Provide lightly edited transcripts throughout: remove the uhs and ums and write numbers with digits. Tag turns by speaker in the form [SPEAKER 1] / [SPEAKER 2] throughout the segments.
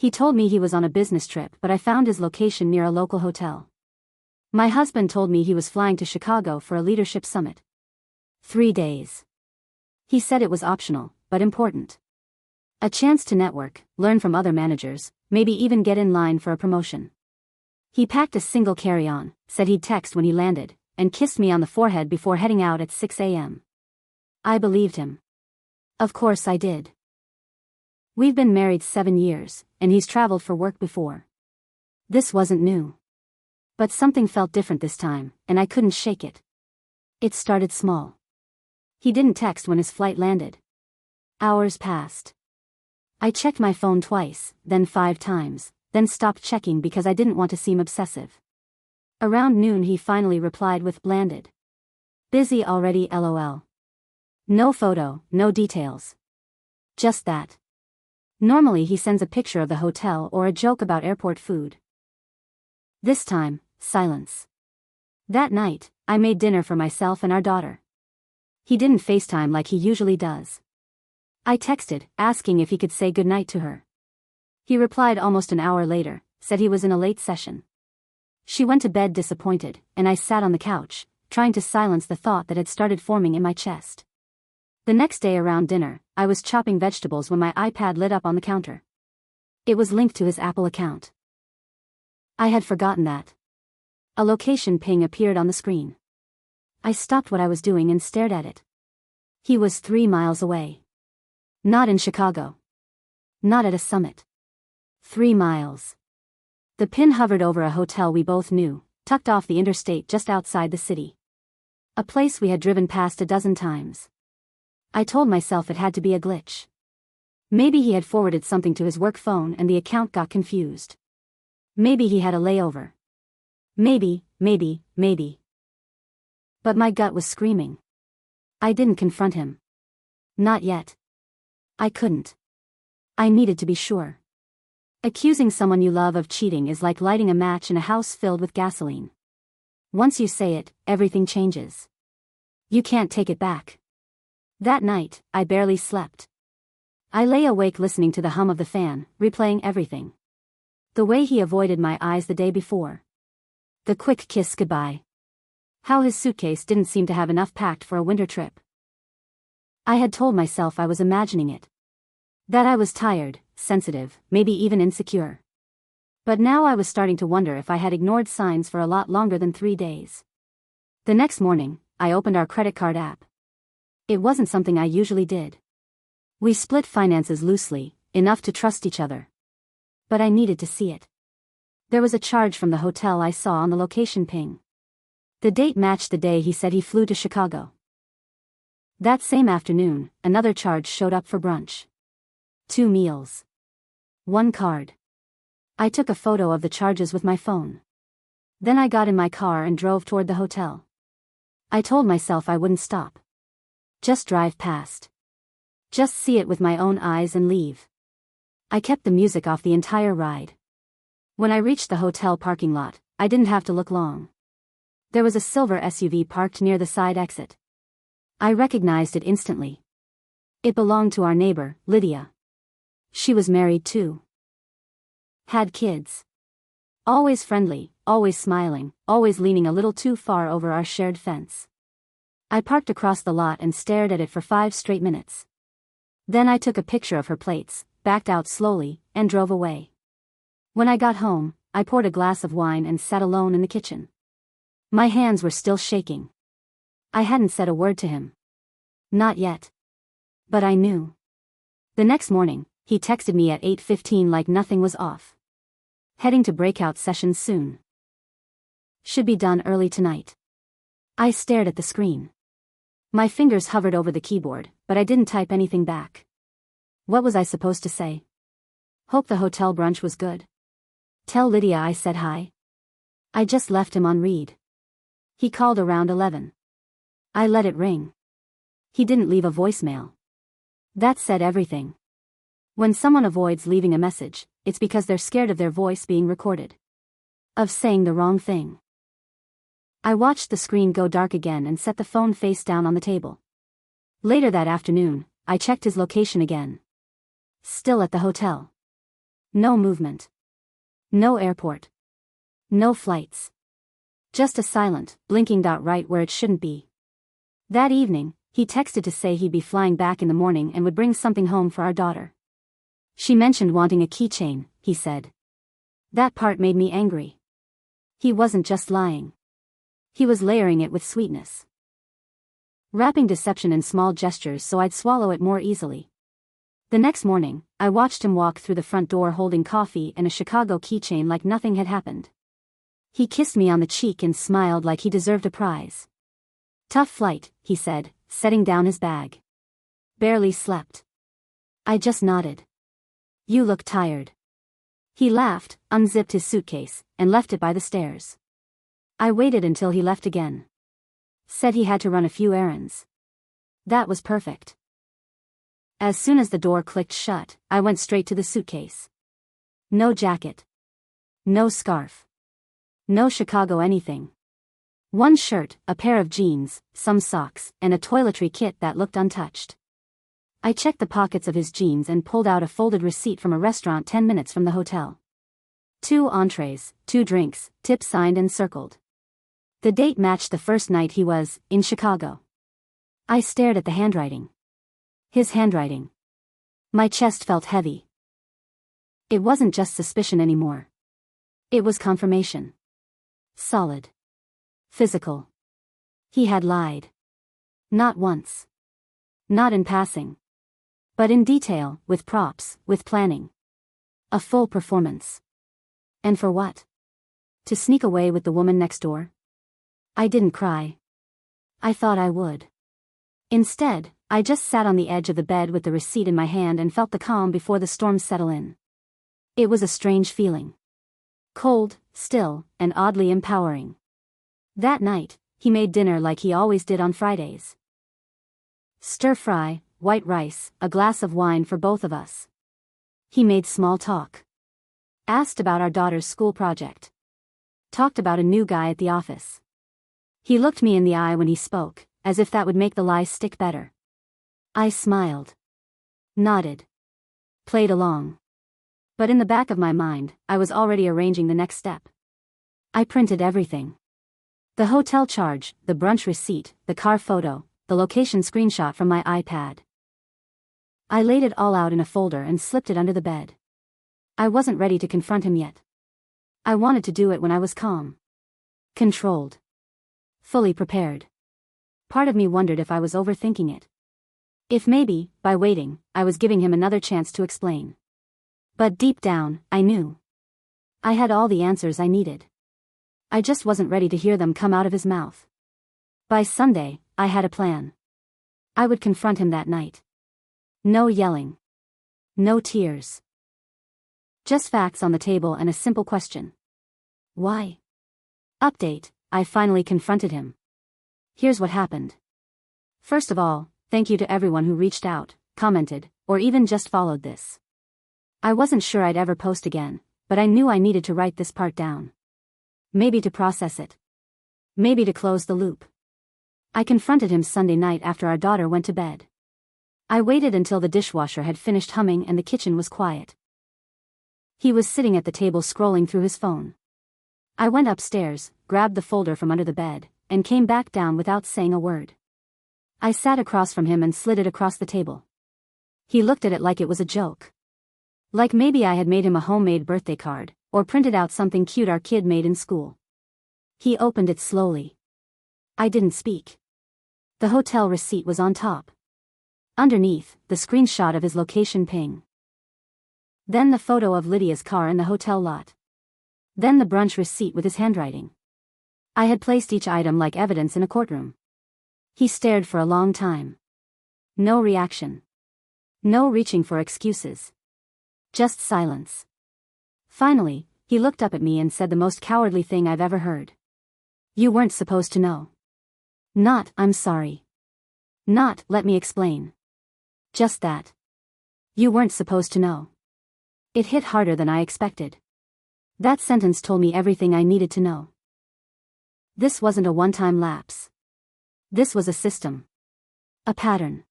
[SPEAKER 1] He told me he was on a business trip, but I found his location near a local hotel. My husband told me he was flying to Chicago for a leadership summit. 3 days. He said it was optional, but important. A chance to network, learn from other managers, maybe even get in line for a promotion. He packed a single carry-on, said he'd text when he landed, and kissed me on the forehead before heading out at 6 a.m. I believed him. Of course I did. We've been married 7 years, and he's traveled for work before. This wasn't new. But something felt different this time, and I couldn't shake it. It started small. He didn't text when his flight landed. Hours passed. I checked my phone twice, then 5 times, then stopped checking because I didn't want to seem obsessive. Around noon he finally replied with blanded. Busy already LOL. No photo, no details. Just that. Normally he sends a picture of the hotel or a joke about airport food. This time, silence. That night, I made dinner for myself and our daughter. He didn't FaceTime like he usually does. I texted, asking if he could say goodnight to her. He replied almost an hour later, said he was in a late session. She went to bed disappointed, and I sat on the couch, trying to silence the thought that had started forming in my chest. The next day around dinner, I was chopping vegetables when my iPad lit up on the counter. It was linked to his Apple account. I had forgotten that. A location ping appeared on the screen. I stopped what I was doing and stared at it. He was 3 miles away. Not in Chicago. Not at a summit. 3 miles. The pin hovered over a hotel we both knew, tucked off the interstate just outside the city. A place we had driven past a dozen times. I told myself it had to be a glitch. Maybe he had forwarded something to his work phone and the account got confused. Maybe he had a layover. Maybe. But my gut was screaming. I didn't confront him. Not yet. I couldn't. I needed to be sure. Accusing someone you love of cheating is like lighting a match in a house filled with gasoline. Once you say it, everything changes. You can't take it back. That night, I barely slept. I lay awake listening to the hum of the fan, replaying everything. The way he avoided my eyes the day before. The quick kiss goodbye. How his suitcase didn't seem to have enough packed for a winter trip. I had told myself I was imagining it. That I was tired, sensitive, maybe even insecure. But now I was starting to wonder if I had ignored signs for a lot longer than 3 days. The next morning, I opened our credit card app. It wasn't something I usually did. We split finances loosely, enough to trust each other. But I needed to see it. There was a charge from the hotel I saw on the location ping. The date matched the day he said he flew to Chicago. That same afternoon, another charge showed up for brunch. 2 meals. 1 card. I took a photo of the charges with my phone. Then I got in my car and drove toward the hotel. I told myself I wouldn't stop. Just drive past. Just see it with my own eyes and leave. I kept the music off the entire ride. When I reached the hotel parking lot, I didn't have to look long. There was a silver SUV parked near the side exit. I recognized it instantly. It belonged to our neighbor, Lydia. She was married too. Had kids. Always friendly, always smiling, always leaning a little too far over our shared fence. I parked across the lot and stared at it for 5 straight minutes. Then I took a picture of her plates, backed out slowly, and drove away. When I got home, I poured a glass of wine and sat alone in the kitchen. My hands were still shaking. I hadn't said a word to him. Not yet. But I knew. The next morning, he texted me at 8:15 like nothing was off. Heading to breakout sessions soon. Should be done early tonight. I stared at the screen. My fingers hovered over the keyboard, but I didn't type anything back. What was I supposed to say? Hope the hotel brunch was good. Tell Lydia I said hi. I just left him on read. He called around 11. I let it ring. He didn't leave a voicemail. That said everything. When someone avoids leaving a message, it's because they're scared of their voice being recorded. Of saying the wrong thing. I watched the screen go dark again and set the phone face down on the table. Later that afternoon, I checked his location again. Still at the hotel. No movement. No airport. No flights. Just a silent, blinking dot right where it shouldn't be. That evening, he texted to say he'd be flying back in the morning and would bring something home for our daughter. She mentioned wanting a keychain, he said. That part made me angry. He wasn't just lying. He was layering it with sweetness. Wrapping deception in small gestures so I'd swallow it more easily. The next morning, I watched him walk through the front door holding coffee and a Chicago keychain like nothing had happened. He kissed me on the cheek and smiled like he deserved a prize. Tough flight, he said, setting down his bag. Barely slept. I just nodded. You look tired. He laughed, unzipped his suitcase, and left it by the stairs. I waited until he left again. Said he had to run a few errands. That was perfect. As soon as the door clicked shut, I went straight to the suitcase. No jacket. No scarf. No Chicago anything. One shirt, a pair of jeans, some socks, and a toiletry kit that looked untouched. I checked the pockets of his jeans and pulled out a folded receipt from a restaurant 10 minutes from the hotel. 2 entrees, 2 drinks, tip signed and circled. The date matched the first night he was in Chicago. I stared at the handwriting. His handwriting. My chest felt heavy. It wasn't just suspicion anymore. It was confirmation. Solid. Physical. He had lied. Not once. Not in passing. But in detail, with props, with planning. A full performance. And for what? To sneak away with the woman next door? I didn't cry. I thought I would. Instead, I just sat on the edge of the bed with the receipt in my hand and felt the calm before the storm settle in. It was a strange feeling. Cold, still, and oddly empowering. That night, he made dinner like he always did on Fridays. Stir fry, white rice, a glass of wine for both of us. He made small talk. Asked about our daughter's school project. Talked about a new guy at the office. He looked me in the eye when he spoke, as if that would make the lie stick better. I smiled. Nodded. Played along. But in the back of my mind, I was already arranging the next step. I printed everything. The hotel charge, the brunch receipt, the car photo, the location screenshot from my iPad. I laid it all out in a folder and slipped it under the bed. I wasn't ready to confront him yet. I wanted to do it when I was calm. Controlled. Fully prepared. Part of me wondered if I was overthinking it. If maybe, by waiting, I was giving him another chance to explain. But deep down, I knew. I had all the answers I needed. I just wasn't ready to hear them come out of his mouth. By Sunday, I had a plan. I would confront him that night. No yelling. No tears. Just facts on the table and a simple question. Why? Update, I finally confronted him. Here's what happened. First of all, thank you to everyone who reached out, commented, or even just followed this. I wasn't sure I'd ever post again, but I knew I needed to write this part down. Maybe to process it. Maybe to close the loop. I confronted him Sunday night after our daughter went to bed. I waited until the dishwasher had finished humming and the kitchen was quiet. He was sitting at the table scrolling through his phone. I went upstairs, grabbed the folder from under the bed, and came back down without saying a word. I sat across from him and slid it across the table. He looked at it like it was a joke. Like maybe I had made him a homemade birthday card, or printed out something cute our kid made in school. He opened it slowly. I didn't speak. The hotel receipt was on top. Underneath, the screenshot of his location ping. Then the photo of Lydia's car in the hotel lot. Then the brunch receipt with his handwriting. I had placed each item like evidence in a courtroom. He stared for a long time. No reaction. No reaching for excuses. Just silence. Finally, he looked up at me and said the most cowardly thing I've ever heard. You weren't supposed to know. Not, I'm sorry. Not, let me explain. Just that. You weren't supposed to know. It hit harder than I expected. That sentence told me everything I needed to know. This wasn't a one-time lapse. This was a system. A pattern.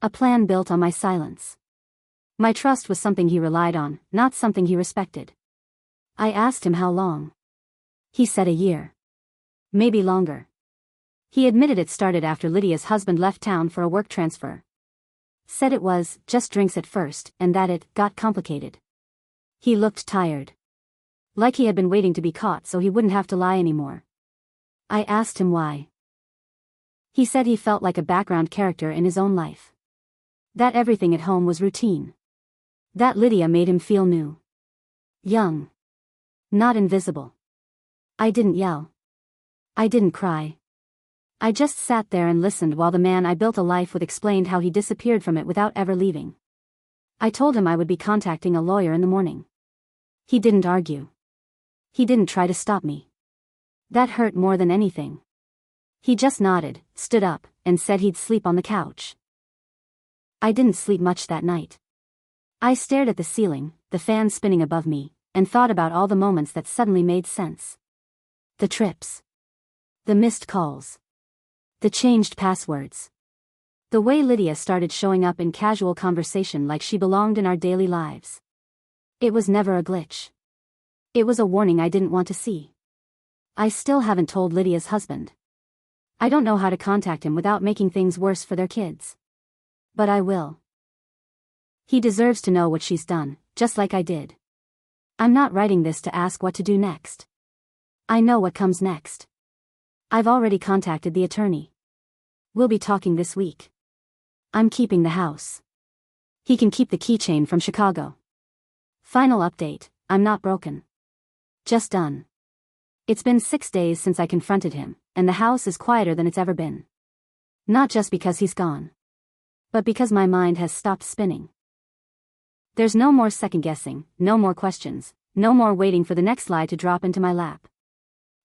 [SPEAKER 1] A plan built on my silence. My trust was something he relied on, not something he respected. I asked him how long. He said a year. Maybe longer. He admitted it started after Lydia's husband left town for a work transfer. Said it was just drinks at first, and that it got complicated. He looked tired. Like he had been waiting to be caught so he wouldn't have to lie anymore. I asked him why. He said he felt like a background character in his own life. That everything at home was routine. That Lydia made him feel new. Young. Not invisible. I didn't yell. I didn't cry. I just sat there and listened while the man I built a life with explained how he disappeared from it without ever leaving. I told him I would be contacting a lawyer in the morning. He didn't argue. He didn't try to stop me. That hurt more than anything. He just nodded, stood up, and said he'd sleep on the couch. I didn't sleep much that night. I stared at the ceiling, the fan spinning above me, and thought about all the moments that suddenly made sense. The trips. The missed calls. The changed passwords. The way Lydia started showing up in casual conversation like she belonged in our daily lives. It was never a glitch. It was a warning I didn't want to see. I still haven't told Lydia's husband. I don't know how to contact him without making things worse for their kids. But I will. He deserves to know what she's done, just like I did. I'm not writing this to ask what to do next. I know what comes next. I've already contacted the attorney. We'll be talking this week. I'm keeping the house. He can keep the keychain from Chicago. Final update, I'm not broken. Just done. It's been 6 days since I confronted him, and the house is quieter than it's ever been. Not just because he's gone. But because my mind has stopped spinning. There's no more second-guessing, no more questions, no more waiting for the next lie to drop into my lap.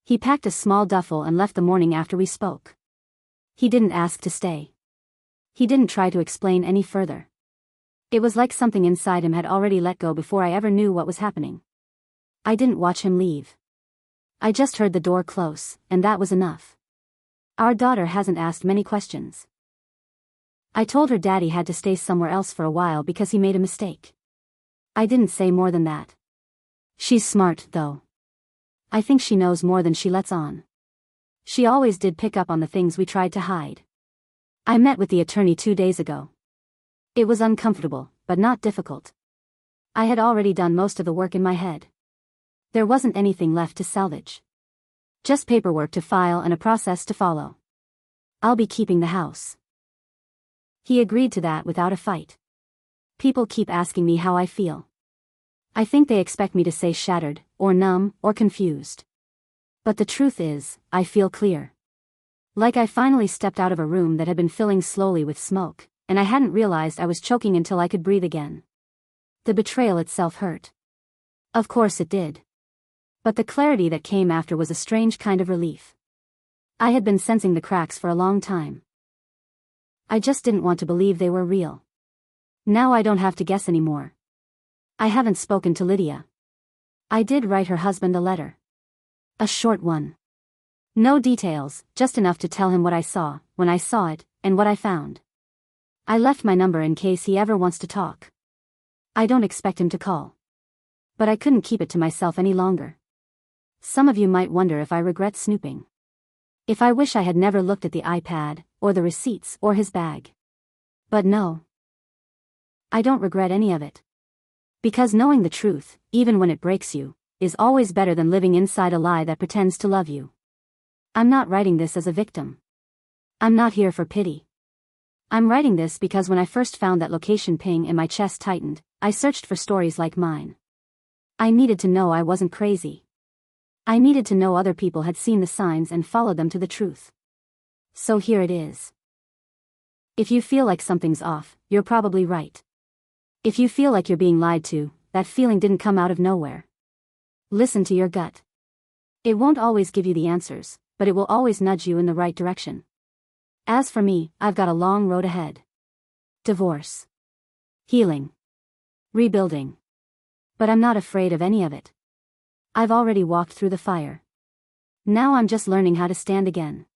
[SPEAKER 1] He packed a small duffel and left the morning after we spoke. He didn't ask to stay. He didn't try to explain any further. It was like something inside him had already let go before I ever knew what was happening. I didn't watch him leave. I just heard the door close, and that was enough. Our daughter hasn't asked many questions. I told her Daddy had to stay somewhere else for a while because he made a mistake. I didn't say more than that. She's smart, though. I think she knows more than she lets on. She always did pick up on the things we tried to hide. I met with the attorney 2 days ago. It was uncomfortable, but not difficult. I had already done most of the work in my head. There wasn't anything left to salvage. Just paperwork to file and a process to follow. I'll be keeping the house. He agreed to that without a fight. People keep asking me how I feel. I think they expect me to say shattered, or numb, or confused. But the truth is, I feel clear. Like I finally stepped out of a room that had been filling slowly with smoke, and I hadn't realized I was choking until I could breathe again. The betrayal itself hurt. Of course it did. But the clarity that came after was a strange kind of relief. I had been sensing the cracks for a long time. I just didn't want to believe they were real. Now I don't have to guess anymore. I haven't spoken to Lydia. I did write her husband a letter. A short one. No details, just enough to tell him what I saw, when I saw it, and what I found. I left my number in case he ever wants to talk. I don't expect him to call. But I couldn't keep it to myself any longer. Some of you might wonder if I regret snooping. If I wish I had never looked at the iPad, or the receipts, or his bag. But no. I don't regret any of it. Because knowing the truth, even when it breaks you, is always better than living inside a lie that pretends to love you. I'm not writing this as a victim. I'm not here for pity. I'm writing this because when I first found that location ping and my chest tightened, I searched for stories like mine. I needed to know I wasn't crazy. I needed to know other people had seen the signs and followed them to the truth. So here it is. If you feel like something's off, you're probably right. If you feel like you're being lied to, that feeling didn't come out of nowhere. Listen to your gut. It won't always give you the answers, but it will always nudge you in the right direction. As for me, I've got a long road ahead. Divorce. Healing. Rebuilding. But I'm not afraid of any of it. I've already walked through the fire. Now I'm just learning how to stand again.